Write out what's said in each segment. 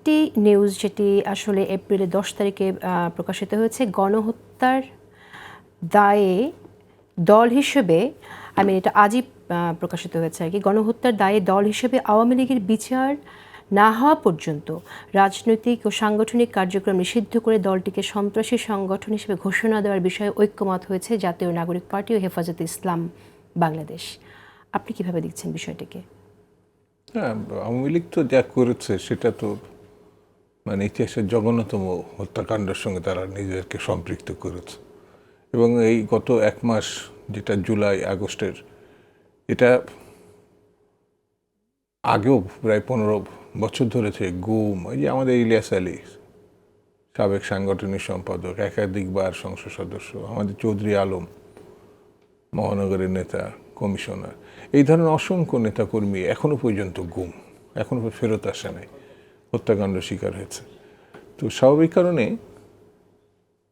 আরেকটি নিউজ যেটি আসলে এপ্রিলের 10 তারিখে প্রকাশিত হয়েছে, গণহত্যার দায়ে দল হিসেবে, এটা আজই প্রকাশিত হয়েছে আর কি, গণহত্যার দায়ে দল হিসেবে আওয়ামী লীগের বিচার না হওয়া পর্যন্ত রাজনৈতিক ও সাংগঠনিক কার্যক্রম নিষিদ্ধ করে দলটিকে সন্ত্রাসী সংগঠন হিসেবে ঘোষণা দেওয়ার বিষয়ে ঐক্যমত হয়েছে জাতীয় নাগরিক পার্টি ও হেফাজতে ইসলাম বাংলাদেশ। আপনি কিভাবে দেখছেন বিষয়টিকে? হ্যাঁ, আওয়ামী লীগ তো যা করেছে সেটা তো ইতিহাসের জঘন্যতম হত্যাকাণ্ডের সঙ্গে তারা নিজেদেরকে সম্পৃক্ত করেছে। এবং এই গত এক মাস, যেটা জুলাই আগস্টের, এটা আগেও প্রায় 15 বছর ধরেছে গুম। এই যে আমাদের ইলিয়াস আলী, সাবেক সাংগঠনিক সম্পাদক, একাধিকবার সংসদ সদস্য, আমাদের চৌধুরী আলম, মহানগরের নেতা, কমিশনার, এই ধরনের অসংখ্য নেতাকর্মী এখনো পর্যন্ত গুম, এখনো ফেরত আসে নাই, হত্যাকাণ্ড শিকার হয়েছে। তো স্বাভাবিক কারণে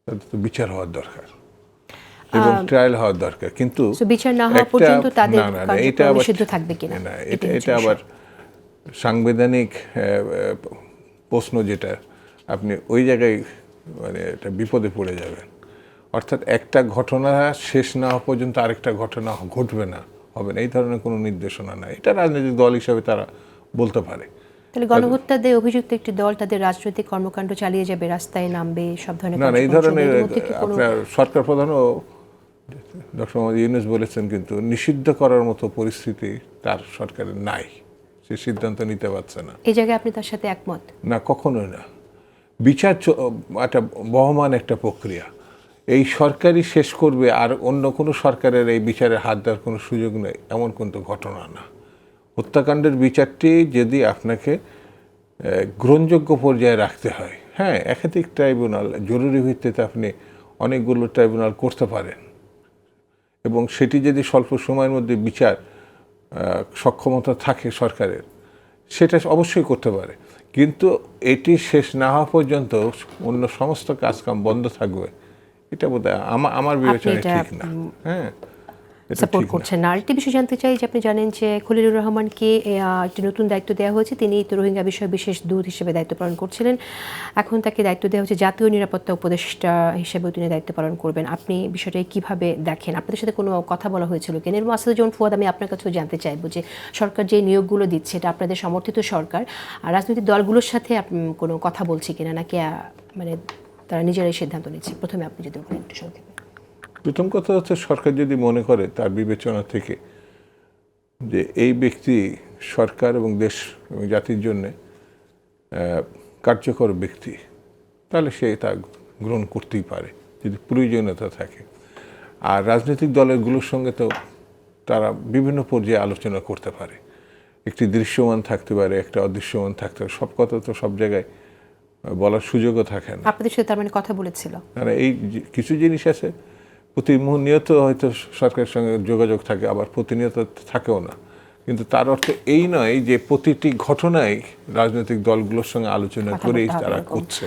তাদের তো বিচার হওয়ার দরকার এবং ট্রায়াল হওয়ার দরকার, কিন্তু বিচার না হওয়া পর্যন্ত তাদের কার্যক্রম নিষিদ্ধ থাকবে কিনা, এটা আবার সাংবিধানিক প্রশ্ন, যেটা আপনি ওই জায়গায় এটা বিপদে পড়ে যাবেন। অর্থাৎ একটা ঘটনা শেষ না হওয়া পর্যন্ত আরেকটা ঘটনা ঘটবে না, হবে না, এই ধরনের কোনো নির্দেশনা নাই। এটা রাজনৈতিক দল হিসাবে তারা বলতে পারে। তাহলে গণহত্যা দিয়ে অভিযুক্ত একটি দল তাদের রাজনৈতিক কর্মকাণ্ড চালিয়ে যাবে, রাস্তায় নামবে, সব ধরনের না, এই ধরনের আপনার সরকার প্রধানও ডক্টর মোহাম্মদ ইউনূস বলেছেন, কিন্তু নিষিদ্ধ করার মতো পরিস্থিতি তার সরকারের নাই, সে সিদ্ধান্ত নিতে পারছে না। এই জায়গায় আপনি তার সাথে একমত? না, কখনোই না। বিচার একটা বহমান একটা প্রক্রিয়া, এই সরকারই শেষ করবে আর অন্য কোনো সরকারের এই বিচারে হাত দেওয়ার কোনো সুযোগ নেই, এমন কিন্তু ঘটনা না। হত্যাকাণ্ডের বিচারটি যদি আপনাকে গ্রহণযোগ্য পর্যায়ে রাখতে হয়, হ্যাঁ, একাধিক ট্রাইব্যুনাল, জরুরি ভিত্তিতে আপনি অনেকগুলো ট্রাইব্যুনাল করতে পারেন, এবং সেটি যদি স্বল্প সময়ের মধ্যে বিচার সক্ষমতা থাকে সরকারের, সেটা অবশ্যই করতে পারে। কিন্তু এটি শেষ না হওয়া পর্যন্ত অন্য সমস্ত কাজকাম বন্ধ থাকবে, এটা বোধহয় আমার বিবেচনায় ঠিক না। হ্যাঁ, সাপোর্ট করছেন না। আরেকটি বিষয় জানতে চাই যে আপনি জানেন যে খলিলুর রহমানকে একটি নতুন দায়িত্ব দেওয়া হয়েছে, তিনি তো রোহিঙ্গা বিষয়ে বিশেষ দূত হিসেবে দায়িত্ব পালন করছিলেন, এখন তাকে দায়িত্ব দেওয়া হচ্ছে জাতীয় নিরাপত্তা উপদেষ্টা হিসেবেও তিনি দায়িত্ব পালন করবেন। আপনি বিষয়টাকে কিভাবে দেখেন? আপনাদের সাথে কোনো কথা বলা হয়েছিল কিনা? এবং আসাদুজ্জামান ফুয়াদ, আমি আপনার কাছেও জানতে চাইবো যে সরকার যে নিয়োগগুলো দিচ্ছে, এটা আপনাদের সমর্থিত সরকার, আর রাজনৈতিক দলগুলোর সাথে কোনো কথা বলছে কিনা, নাকি তারা নিজেরাই সিদ্ধান্ত নিচ্ছে? প্রথমে আপনি যদি বলেন একটু সংক্ষেপে। প্রথম কথা হচ্ছে, সরকার যদি মনে করে তার বিবেচনা থেকে যে এই ব্যক্তি সরকার এবং দেশ এবং জাতির জন্যে কার্যকর ব্যক্তি, তাহলে সে তা গ্রহণ করতেই পারে যদি প্রয়োজনীয়তা থাকে। আর রাজনৈতিক দলগুলোর সঙ্গে তো তারা বিভিন্ন পর্যায়ে আলোচনা করতে পারে, একটি দৃশ্যমান থাকতে পারে, একটা অদৃশ্যমান থাকতে পারে, সব কথা তো সব জায়গায় বলার সুযোগও থাকে না। আপনাদের সাথে তার কথা বলেছিল? এই কিছু জিনিস আছে প্রতিনিয়ত হয়তো সরকারের সঙ্গে যোগাযোগ থাকে, আবার প্রতিনিয়ত থাকেও না, কিন্তু তার অর্থ এই নয় যে প্রতিটি ঘটনায় রাজনৈতিক দলগুলোর সঙ্গে আলোচনা করেই তারা করছে।